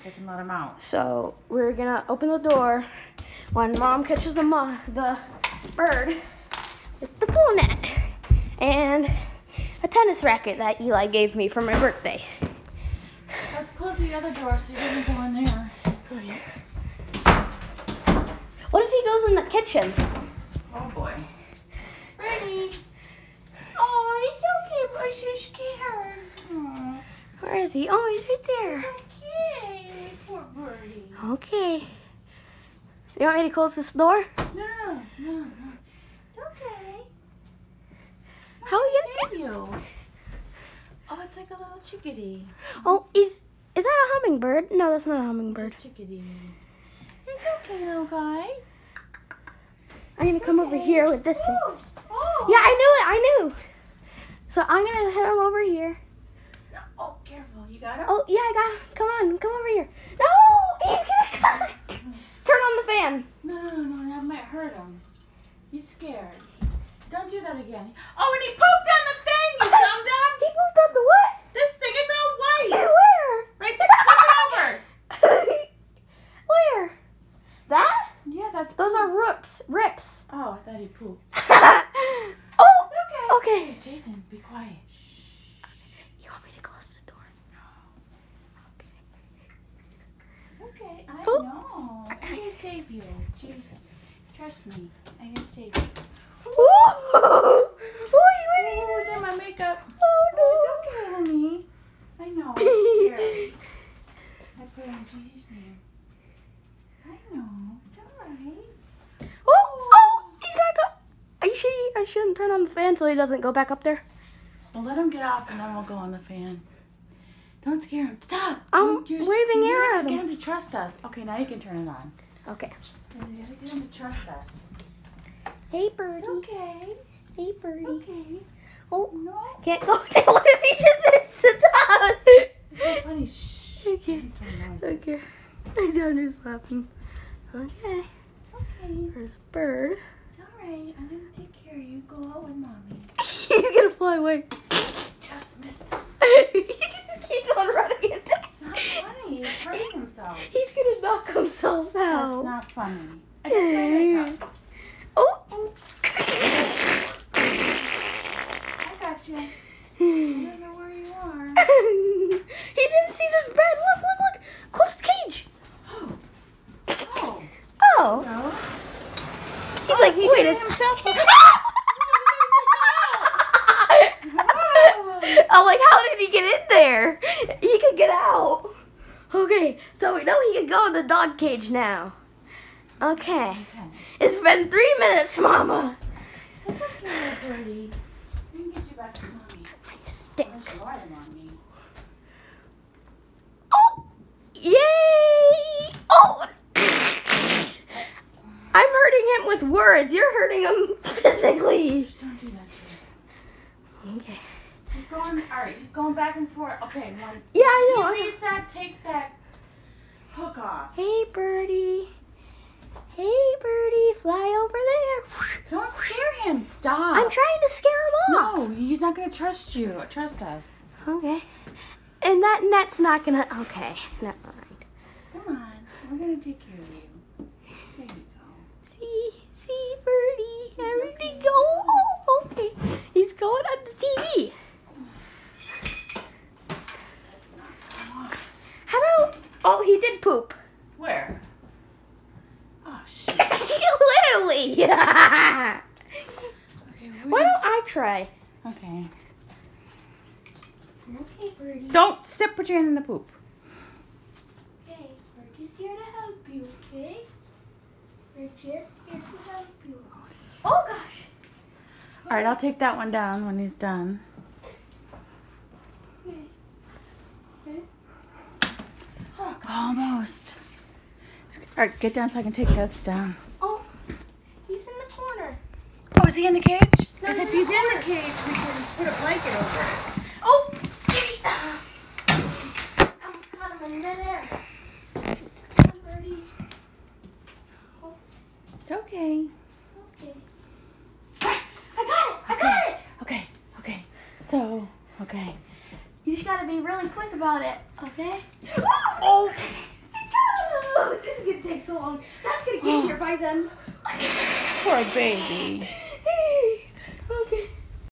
so I can let him out. So we're gonna open the door when Mom catches the bird with the pool net and a tennis racket that Eli gave me for my birthday. Let's close the other door so he doesn't go in there. Oh, yeah. What if he goes in the kitchen? Oh boy. Ready? Oh, he's okay, but he's so scared. Aww. Where is he? Oh, he's right there. Okay, poor birdie. Okay. You want me to close this door? No. It's okay. How are we gonna save you? Oh, it's like a little chickadee. Oh, is that a hummingbird? No, that's not a hummingbird. It's a chickadee. It's okay, little guy. I'm gonna come over here with this thing. Oh. Yeah, I knew. So I'm gonna head him over here. Oh, careful. You got him? Oh, yeah, I got him. Come over here. No, he's gonna come. Turn on the fan. No, that might hurt him. He's scared. Don't do that again. Oh, and he pooped on the thing, you dum-dum. He pooped on the what? This thing, it's all white. Where? Right there, flip it over. Where? That? Yeah, that's Those are rips. Oh, I thought he pooped. Oh, It's okay. okay. Hey, Jason, be quiet. You want me to close the door? Okay, I Oh. know. I'm gonna save you. Jason, trust me. I'm gonna save you. Ooh. Oh, it's in my makeup. Oh, no. It's okay, honey. I know, I'm scared. I put it in Jesus' name. I know. It's alright. Oh, he's back up. Are you sure I shouldn't turn on the fan so he doesn't go back up there? Well, let him get off and then we'll go on the fan. Don't scare him. Stop. I'm You're- waving you air have at to get him. him to trust us. Okay, now you can turn it on. Okay. You gotta get him to trust us. Hey, birdie. Okay. Hey, birdie. Okay. Oh, No. can't go there. What if he just sits down? It's funny. Shh. Okay. Don't tell noises. Okay. I'm done just laughing. Okay. Okay. There's a bird. It's alright. I'm gonna take care of you. Go out with mommy. He's gonna fly away. Just missed him. He just keeps on running into It's not funny. He's hurting himself. He's gonna knock himself out. That's not funny. I got your makeup. Oh. I got you. I don't know where you are. He's in Caesar's bed. Look. Close the cage. Oh. Oh. No. He's like, He wait did a it himself. I'm like, how did he get in there? He could get out. Okay, so we know he can go in the dog cage now. Okay. It's been 3 minutes, Mama. It's okay, Birdie. We can get you back to mommy. My stick. Unless you are the mommy. Oh! Yay! Oh! I'm hurting him with words. You're hurting him physically. Shh, don't do that to him. Okay. He's going back and forth. Okay, one. Yeah, I know. He leaves that, take that hook off. Hey, birdie. Hey, birdie. Fly over there. Don't scare him. Stop. I'm trying to scare him off. No, he's not going to trust you. Trust us. Okay. And that net's not gonna. Okay. Never mind. Come on. We're going to take care of you. There you go. See, birdie. Everything go. Oh, okay. He's going on the TV. How about? Oh, he did poop. Where? Oh, shit. Literally. Okay, Why don't I try? Okay. Okay, birdie. Don't put your hand in the poop. Okay, we're just here to help you, okay? We're just here to help you. Oh, gosh. All right, I'll take that one down when he's done. Okay. Oh, almost. All right, get down so I can take this down. Oh, he's in the corner. Oh, is he in the cage? Because No, if no, he's in no. the cage, we can put a blanket over it. Oh, kitty. I almost caught him in midair. Come on, birdie. Oh, It's okay. okay. I got it. Okay. So, okay. You just gotta be really quick about it, okay? Oh! take so long? Dad's gonna get here by then. Poor baby.